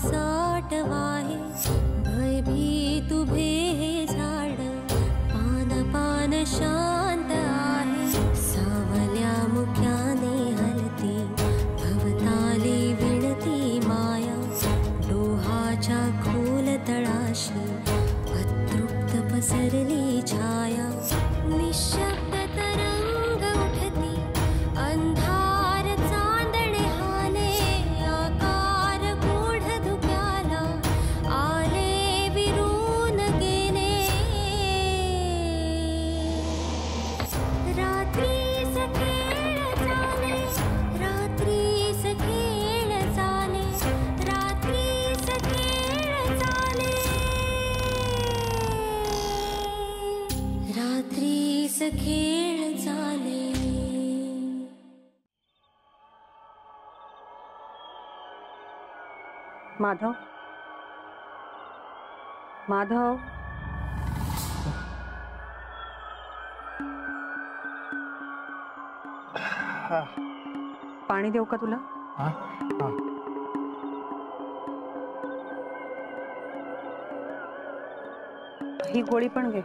पिसाट वाहे, भयभीत उभे हे झाड, पान पान शांत आहे, सावल्या मुख्याने हलती, भवताली विणती माया, डोहाच्या खोल तळाशी अतृप्त पसरली छाया, निशब्द तरंग उठती, अंधार चांदणे हाले, आकार गूढ धुक्याला आले विरून गेले, रात्रीस खेळ चाले, रात्रीस खेळ चाले, रात्रीस खेळ चाले, रात्रीस खेळ चाले. माधव, माधव, पाणी देऊ का तुला? ही गोळी पण घे.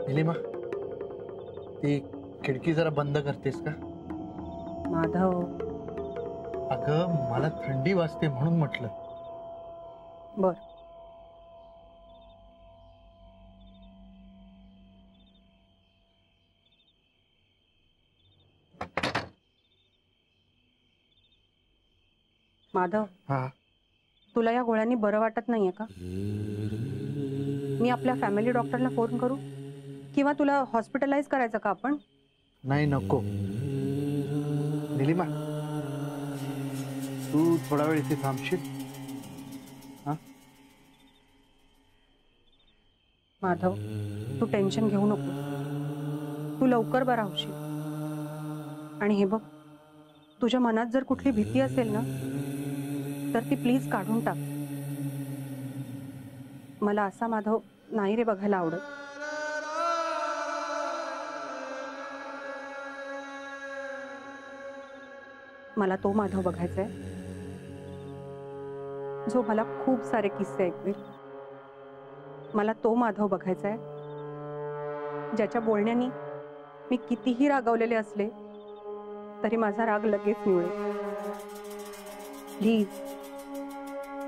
नीलिमा, ती खिडकी जरा बंद करतेस का? माधव, अगं मला थंडी वाजते म्हणून म्हटलं. बर. माधव, हा, तुला या गोळ्यांनी बरं वाटत नाहीये का? मी आपल्या फॅमिली डॉक्टरला फोन करू किंवा तुला हॉस्पिटलाइज करायचं का आपण? नाही, नको. नीलिमा, तू थोडा वेळ इथे थांबशील? हा, माधव, तू टेन्शन घेऊ नको. तू लवकर बरा होशील. आणि हे बघ, तुझ्या मनात जर कुठली भीती असेल ना, तर ती प्लीज काढून टाक. मला असा माधव नाही रे बघायला आवडत. मला तो माधव बघायचाय जो मला खूप सारे किस्से ऐकवेल. मला तो माधव बघायचाय ज्याच्या बोलण्यानी मी कितीही रागावलेले असले तरी माझा राग लगेच निवळेल. प्लीज,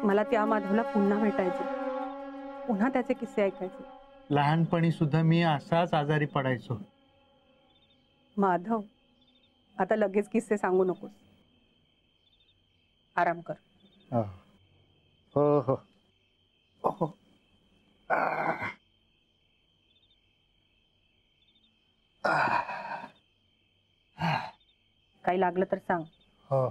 मला त्या माधवला पुन्हा भेटायचे, पुन्हा त्याचे किस्से ऐकायचे. लहानपणी सुद्धा मी असाच आजारी पडायचो. माधव, आता लगेच किस्से सांगू नकोस. आराम कर. हो हो हो. काही लागलं तर सांग. हो.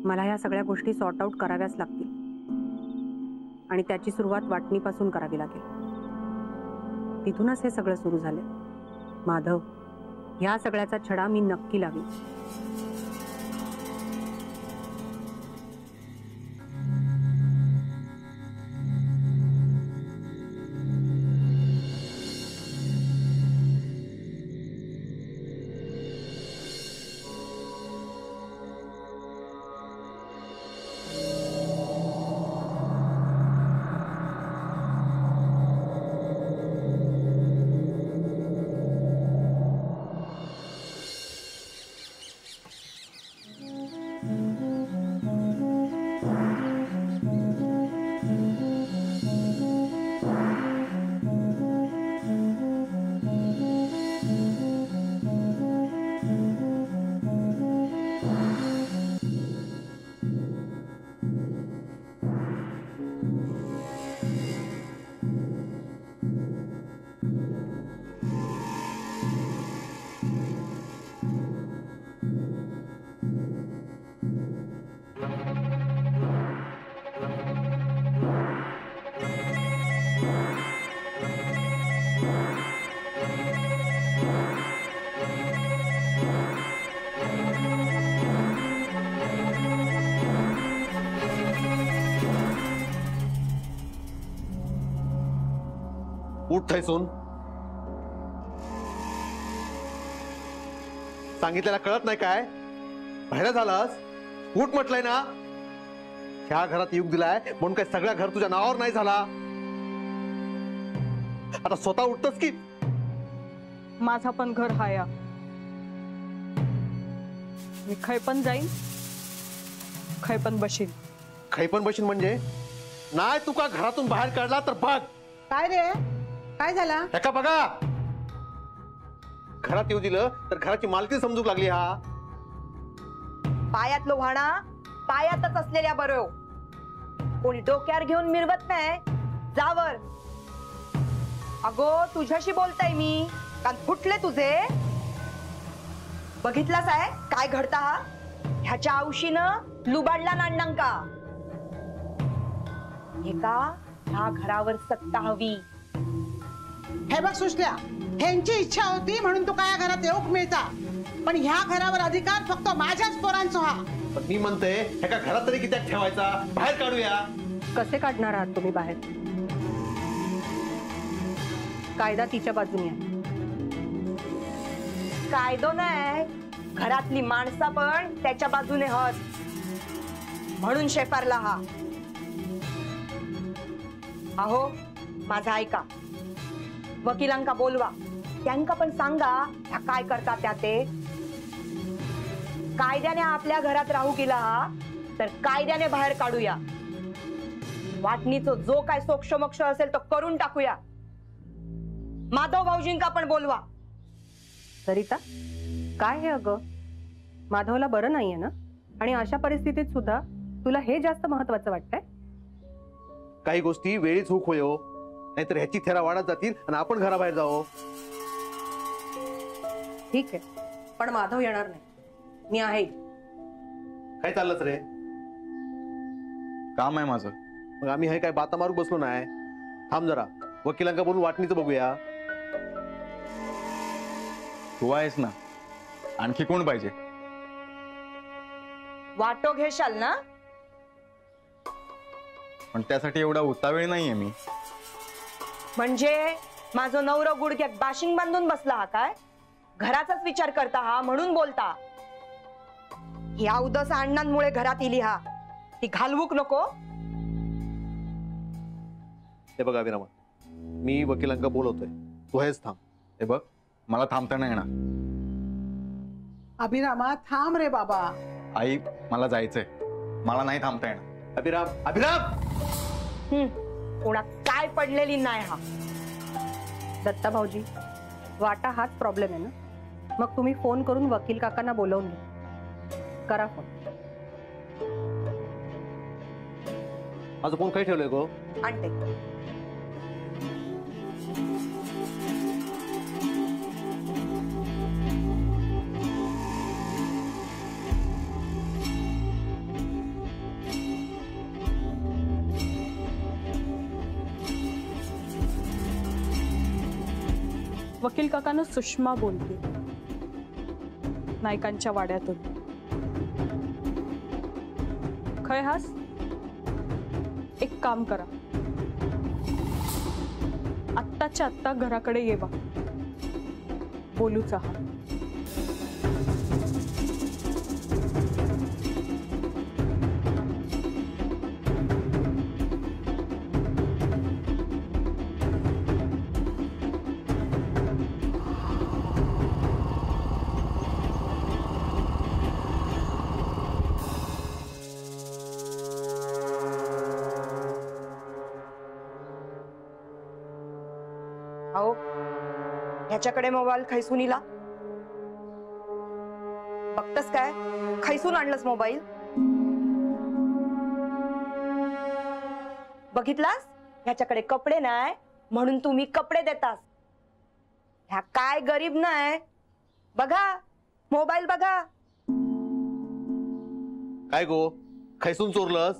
मला ह्या सगळ्या गोष्टी सॉर्ट आउट कराव्याच लागतील आणि त्याची सुरुवात वाटणीपासून करावी लागेल. तिथूनच हे सगळं सुरू झालंय. माधव, ह्या सगळ्याचा छडा मी नक्की लावेन. उठ थैसून. सांगितलेला कळत नाही काय? बाहेर झालास? उठ म्हटलंय ना. ह्या घरात युग दिलाय म्हणून काय सगळं घर तुझ्या नावावर नाही झाला. आता स्वतः उठतस की? माझा पण घर हाया. मी खय पण जाईन, खय पण बशीन. काही पण बशीन म्हणजे? नाही तू का घरातून बाहेर काढला तर बघ. काय रे, काय झाला? एका बघा, घरात येऊ दिलं तर घराची मालकी समजू लागली. हा पायात लोहाणा पायातच असलेल्या बरो. कोणी डोक्यावर घेऊन मिरवत नाही. जावर. अगो तुझ्याशी बोलताय मी. कान फुटले तुझे. बघितलास आहे काय घडता हा? ह्याच्या औशीनं लुबाडला नांडंका. हे का ह्या घरावर सत्ता हवी. हे बघ सुशल्या, ह्यांची इच्छा होती म्हणून तू काय या घरात येऊक मिळता, पण ह्या घरावर अधिकार फक्त माझ्याच पोरांचा. हा पण मी म्हणते एका घरात तरी कित्याक ठेवायचा? बाहेर काढूया. कसे काढणार आहात तुम्ही बाहेर? कायदा तिच्या बाजूने आहे. कायदो नाही, घरातली माणसं पण त्याच्या बाजूने हत. म्हणून शेफारला हा. अहो माझा ऐका. वकिलांका बोलवा. त्यांका पण सांगा ह्या काय करतात त्या. ते कायद्याने आपल्या घरात राहू गेला हा तर कायद्याने बाहेर काढूया. वाटणीचा जो काय सोक्षमोक्ष असेल तो करून टाकूया. माधव भाऊजींका पण बोलवा. सरिता, काय हे अगं? माधवला बरं नाहीये ना? आणि अशा परिस्थितीत सुद्धा तुला हे जास्त महत्वाचं वाटतंय? काही गोष्टी वेळी चूक होयो, नाहीतर ह्याची थेरा वाढत जातील आणि आपण घराबाहेर जावो. ठीक आहे, पण माधव येणार नाही. मी आहे. काय चाललंच रे? काम आहे माझं. मग आम्ही हे काय बाता मारू बसलो नाही. थांब जरा, वकिलांका बोलून वाटणीचं बघूया. तू आहेस ना, आणखी कोण पाहिजे? वाटो घेशाल ना? पण त्यासाठी एवढा उतावीळ नाहीये मी. म्हणजे माझं नवरा गुडघ्यात बाशिंग बांधून बसला हा काय? घराचाच विचार करता हा म्हणून बोलता. या उदस अण्णांमुळे घरात इली हा. ती घालवूक नको. हे बघा विरामा, मी वकिलांका बोलवतोय. तू हेच थांब. हे बघ, मला थांबता नाही येणार. अभिरामा थांब रे बाबा. आई, मला जायचंय. मला नाही थांबता येणार. अभिराम, अभिराम! कोणा काय पडलेली नाही हा. दत्ता भाऊजी, वाटा हाच प्रॉब्लेम आहे ना? मग तुम्ही फोन करून वकील काकांना बोलवून घ्या. करा फोन. माझा फोन काय ठेवलंय गो? आणते. वकील काकानं सुषमा बोलते, नायकांच्या वाड्यातून. खय हास? एक काम करा, आत्ताच्या आत्ता घराकडे येवा. बोलूच आहात. अहो ह्याच्याकडे मोबाईल खैसून इला. बघतस काय? खैसून आणलंस मोबाईल? बघितलास? ह्याच्याकडे कपडे नाही म्हणून तुम्ही कपडे देतास. ह्या काय गरीब नाही. बघा मोबाईल बघा. काय गो, खैसून चोरलंस?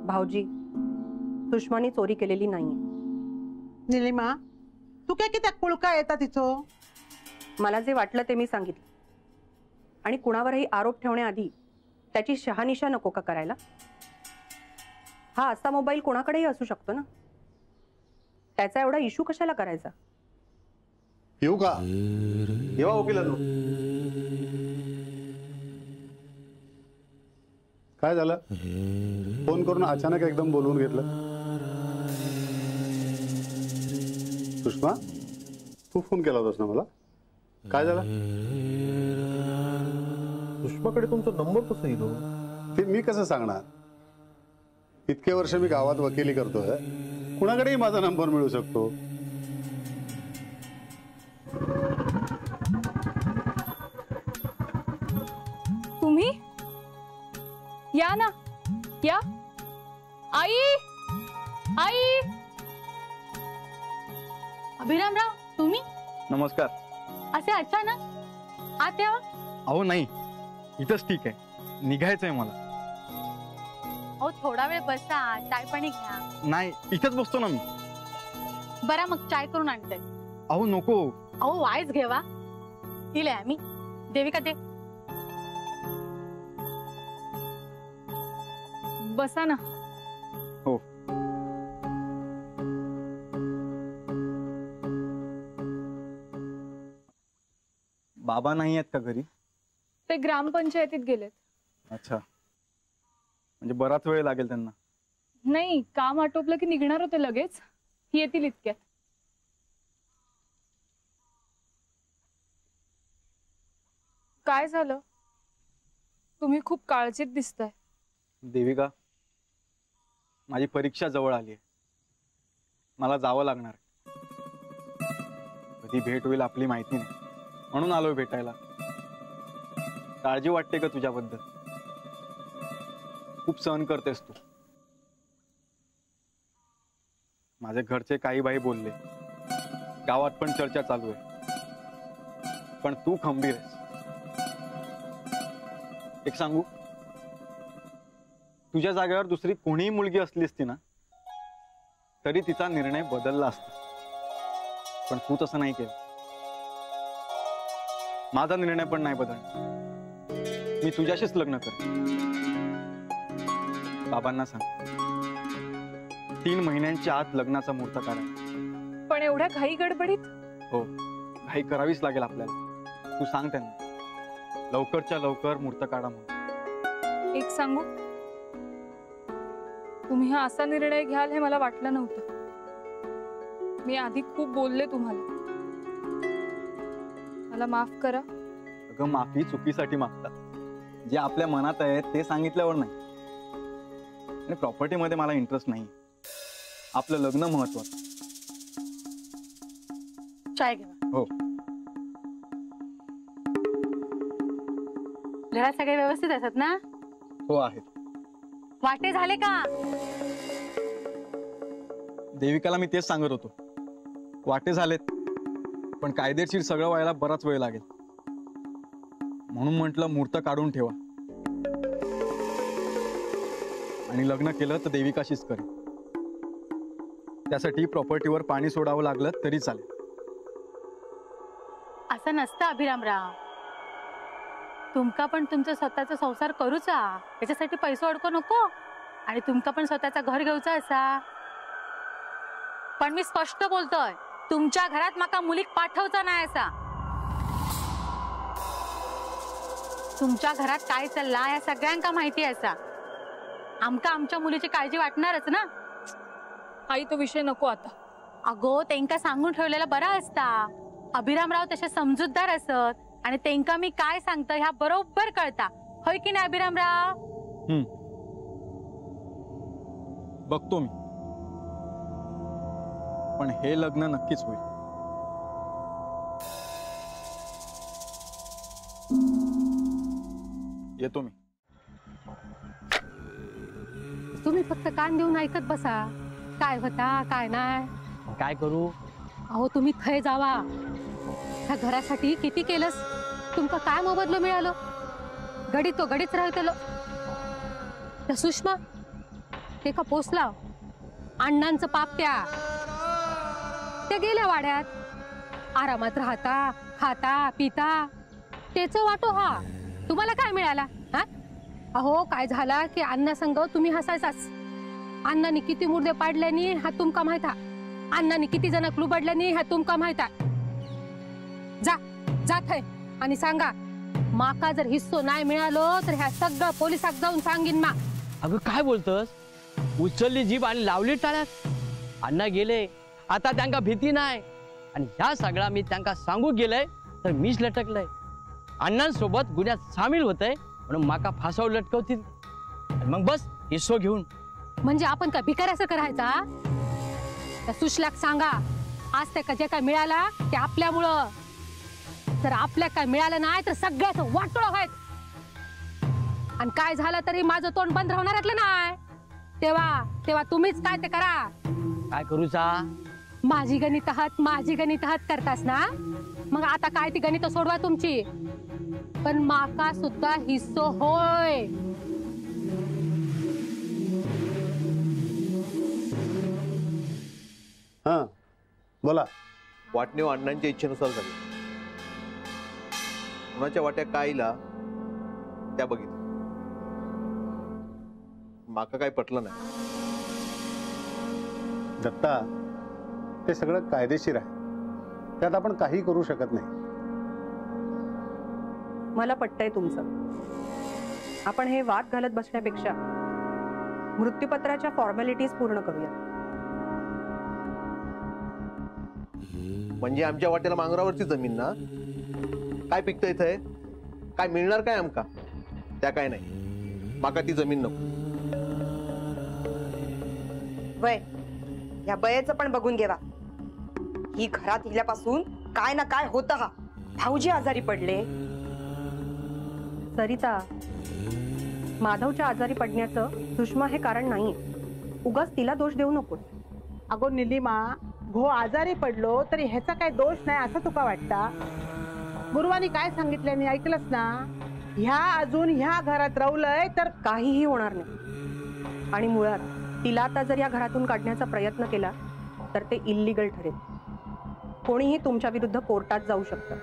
भाऊजी, सुषमानी चोरी केलेली नाहीये. निलिमा, तू काय कित्याक पुळका येता तिचो? मला जे वाटलं ते मी सांगितलं. आणि कुणावरही आरोप ठेवण्याआधी त्याची शहानिशा नको का करायला? हा असा मोबाईल कोणाकडेही असू शकतो ना, त्याचा एवढा इश्यू कशाला करायचा? येऊ का? येवा वकिलांनो. काय झालं? फोन करून अचानक एकदम बोलवून घेतलं. सुषमा, तू फोन केला होतास ना मला? काय झालं? सुषमाकडे तुमचा नंबर कसा येतो? ते मी कसं सांगणार? इतके वर्ष मी गावात वकिली करतोय, कुणाकडेही माझा नंबर मिळू शकतो. तुम्ही या ना, या. आई, आई. अभिरामराव, तुम्ही नमस्कार. असे अचानक आत यावा? अहो नाही, इथंच ठीक आहे, निघायचंय मला. अहो थोडा वेळ बसा, चाय पाणी घ्या. नाही, इथंच बसतो ना मी. बरा मग चाय करून आणते. अहो नको. अहो वायच घेवा. दिले आम्ही. देविका दे. बसा ना. हो. बाबा नाही आहेत का घरी? ते ग्रामपंचायतीत गेलेत. अच्छा, म्हणजे बराच वेळ लागेल त्यांना. नाही, काम आटोपलं की निघणार होते लगेच. येतील इतक्यात. काय झालं? तुम्ही खूप काळजीत दिसताय. देविका, माझी परीक्षा जवळ आली आहे, मला जावं लागणार. कधी भेट होईल आपली माहिती नाही, म्हणून आलोय भेटायला. काळजी वाटते का तुझ्याबद्दल? खूप सहन करतेस तू. माझे घरचे काही बाई बोलले, गावात पण चर्चा चालू आहे, पण तू खंबीर आहेस. एक सांगू, तुझ्या जागेवर दुसरी कोणीही मुलगी असली असती ना, तरी तिचा निर्णय बदलला असता. पण तू तसं नाही केलं. माझा निर्णय पण नाही बदलला. मी तुझ्याशीच लग्न करेन. बाबांना सांग, 3 महिन्यांच्या आत लग्नाचा मुहूर्त काढा. पण एवढ्या घाई गडबडीत? हो, घाई करावीच लागेल आपल्याला. तू सांग त्यांना, लवकरच्या लवकर मुहूर्त काढा म्हणून. एक सांगू, तुम्ही हा असा निर्णय घ्याल हे मला वाटलं नव्हतं. मी आधी खूप बोलले तुम्हाला. मला माफ करा. अगं, माफी चुकीसाठी मागतात. जे आपल्या मनात आहे ते सांगितल्यावर नाही. आणि प्रॉपर्टीमध्ये मला इंटरेस्ट नाही. आपलं लग्न महत्वाचं. चाय घ्या. हो. घरात सगळे व्यवस्थित असतात ना? हो आहेत. वाटे झाले का? देविकाला मी तेच सांगत होतो. वाटे झालेत, पण कायदेशीर सगळं व्हायला बराच वेळ लागेल. म्हणून म्हटलं मुहूर्त काढून ठेवा. आणि लग्न केलं तर देविकाशीच करेन. त्यासाठी प्रॉपर्टीवर पाणी सोडावं लागलं तरी चालेल. असं नसतं अभिरामराव. तुमका पण तुमचा स्वतःचा संसार करूचा, त्याच्यासाठी पैसे अडको नको. आणि तुमका पण स्वतःचा घर घेऊचा असा. पण मी स्पष्ट बोलतोय, तुमच्या घरात माका मुलीक पाठवचा नाही असा. तुमच्या घरात काय चालला या सगळ्यांका माहिती असा. आमका आमच्या मुलीची काळजी वाटणारच ना. आई, तो विषय नको आता. अगो, तेंका सांगून ठेवलेला बरा असता. अभिरामराव तसे समजूतदार असत आणि तेंका मी काय सांगतो ह्या बरोबर कळता. होय की नाही अभिरामराव? बघतो मी, पण हे लग्न नक्कीच होईल. येतो मी. तुम्ही फक्त कान देऊन ऐकत बसा. काय होता काय नाही. काय करू? अहो, तुम्ही थय जावा. ह्या घरासाठी किती केलंस, तुमका काय मोबदलं मिळालं? गडी तो गडीच राहतलो. त्या सुषमा ते का पोचला, अण्णांचं पापत्या ते गेल्या वाड्यात. आरामात राहता, खाता पिता, तेच वाटो हा. तुम्हाला काय मिळाला? हा, अहो काय झाला की अण्णा संग तुम्ही हसायचाच. अण्णांनी किती मुर्दे पाडल्यानी हा तुमका माहित आहे. अण्णांनी किती जण लुबडल्यानी हा तुमका माहित आहे. जा जात आहे आणि सांगा, माका जर हिस्सो नाही मिळालो तर ह्या सगळं पोलिसात जाऊन सांगीन मा. अगं काय बोलतस? उचलली जीभ आणि लावली टाळ्यात. अण्णा गेले, आता त्यांना भीती नाही. आणि ह्या सगळा मी त्यांना सांगू गेलंय तर मीच लटकलंय. अण्णांसोबत गुन्ह्यात सामील होतय म्हणून माका फासावर लटकवतील आणि मग बस हिस्सो घेऊन. म्हणजे आपण काय भिकाऱ्याचं करायचा? त्या सुशल्याक सांगा, आज त्या जे काय मिळाला ते आपल्यामुळं. जर आपल्या काय मिळालं नाही तर सगळ्याच वाटोळं व्हायचं. आणि काय झालं तरी माझं तोंड बंद राहणारातलं नाही. तेव्हा तुम्हीच काय ते करा. काय करूचा? माझी गणित करतास ना, मग आता काय ती गणित सोडवा तुमची. पण माका सुद्धा हिस्सो होय. हा बोला. वाटणी अण्णांच्या इच्छेनुसार झाली. कुणाच्या वाट्या काय इला त्या बघितल्या. माका काय पटलं नाही. दत्ता, ते सगळं कायदेशीर आहे, त्यात आपण काही करू शकत नाही. मला पटतंय तुमचं. आपण हे वाद घालत बसण्यापेक्षा मृत्यूपत्राच्या फॉर्मॅलिटीज पूर्ण करूया. म्हणजे आमच्या वाट्याला मांगरावरची जमीन ना? काय पिकतं इथं? काय मिळणार काय आमका? त्या काय नाही. माका ती जमीन नको. वय या बयेचं पण बघून घेवा. ही घरात इल्यापासून काय ना काय होतं. हा भाऊजी आजारी पडले. सरिता, माधवच्या आजारी पडण्याचं सुषमा हे कारण नाहीये. उगाच तिला दोष देऊ नको. अगो निलिमा, घो आजारी पडलो तरी ह्याचा काय दोष नाही असं तुका वाटता? गुरुवानी काय सांगितल्याने ऐकलंस ना? अजून ह्या घरात राहुलय तर काहीही होणार नाही. आणि मुळात तिला आता जर या घरातून काढण्याचा प्रयत्न केला तर ते इल्लीगल ठरेल. कोणीही तुमच्या विरुद्ध कोर्टात जाऊ शकतं.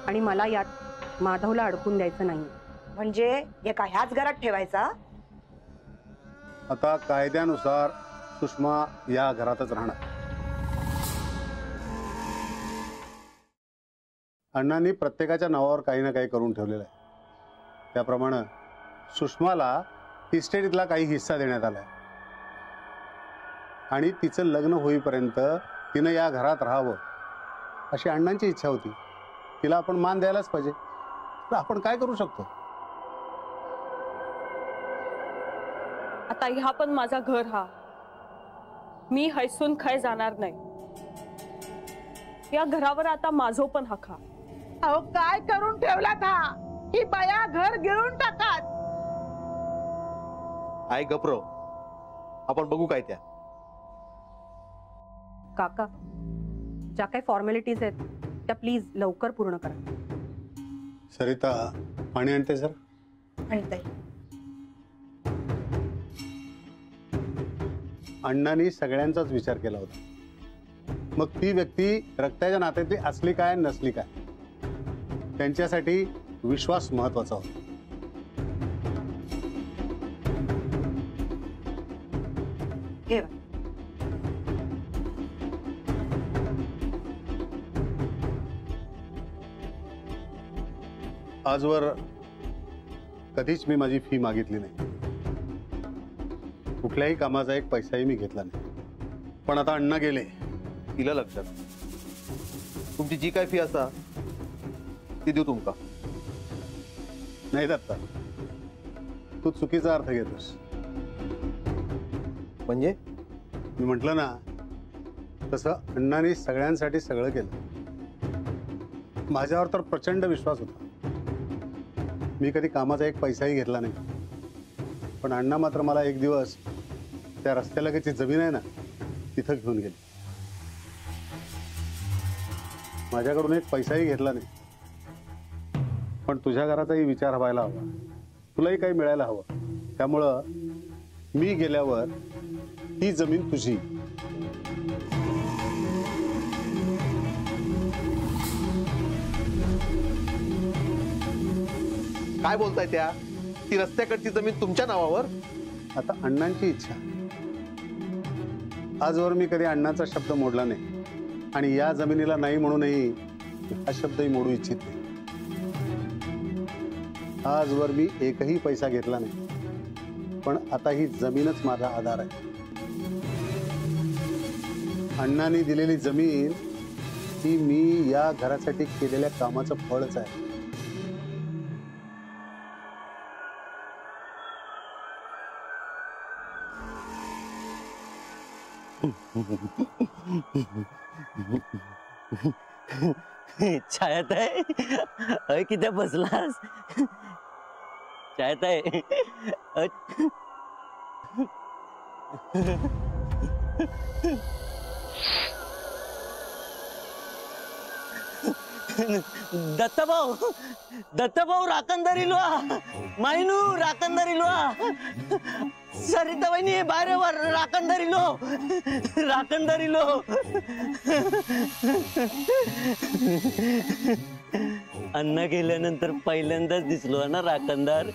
आणि मला यात माधवला अडकून द्यायचं नाही. म्हणजे एका ह्याच घरात ठेवायचा? आता कायद्यानुसार सुषमा या घरातच राहणार. अण्णांनी प्रत्येकाच्या नावावर काही ना काही करून ठेवलेलं आहे. त्याप्रमाणे सुषमाला इस्टेटीतला काही हिस्सा देण्यात आलाय. आणि तिचं लग्न होईपर्यंत तिनं या घरात राहावं अशी अण्णांची इच्छा होती. तिला आपण मान द्यायलाच पाहिजे. तर आपण काय करू शकतो? आता ह्या पण माझा घर हा. मी हैसून खाय जाणार नाही. या घरावर आता माझो पण हक्क हा. अहो काय करून ठेवलात हा? ही बाया घर गिळून टाकात. आई गप्रो, आपण बघू काय त्या. काका, ज्या काही फॉर्मॅलिटीज आहेत त्या प्लीज लवकर पूर्ण करा. सरिता, पाणी आणते सर. आणताय. अण्णांनी सगळ्यांचाच विचार केला होता. मग ती व्यक्ती रक्ताच्या नात्यातली असली काय नसली काय, त्यांच्यासाठी विश्वास महत्वाचा होता. आजवर कधीच मी माझी फी मागितली नाही. कुठल्याही कामाचा एक पैसाही मी घेतला नाही. पण आता अण्णा गेले. तिला लक्षात, तुमची जी काय फी असा ती देऊ तुमका. नाही दत्ता, तू चुकीचा अर्थ घेतोस. म्हणजे मी म्हटलं ना तसं अण्णांनी सगळ्यांसाठी सगळं केलं. माझ्यावर तर प्रचंड विश्वास होता. मी कधी कामाचा एक पैसाही घेतला नाही. पण अण्णा मात्र मला एक दिवस त्या रस्त्यालगतची जमीन आहे ना तिथं घेऊन गेली. माझ्याकडून एक पैसाही घेतला नाही. पण तुझ्या घराचाही विचार व्हायला हवा, तुलाही काही मिळायला हवं. त्यामुळं मी गेल्यावर ही जमीन तुझी. काय बोलताय त्या? ती रस्त्याकडची जमीन तुमच्या नावावर. आता अण्णांची इच्छा. आजवर मी कधी अण्णाचा शब्द मोडला नाही आणि या जमिनीला नाही म्हणूनही हा शब्दही मोडू इच्छित नाही. आजवर मी एकही पैसा घेतला नाही, पण आता ही जमीनच माझा आधार आहे. अण्णांनी दिलेली जमीन ही मी या घरासाठी केलेल्या कामाचं फळच आहे. छायात आहे किती बसलास? छायात आहे. दत्ताभाऊ, दत्ताभाऊ राखणदारी लो, मायनू राखणदारी लो, सरिता वहिनी बाहेर राखणदारी लो, राखणदारी लो. अन्न गेल्यानंतर पहिल्यांदाच दिसलो ना राखणदार.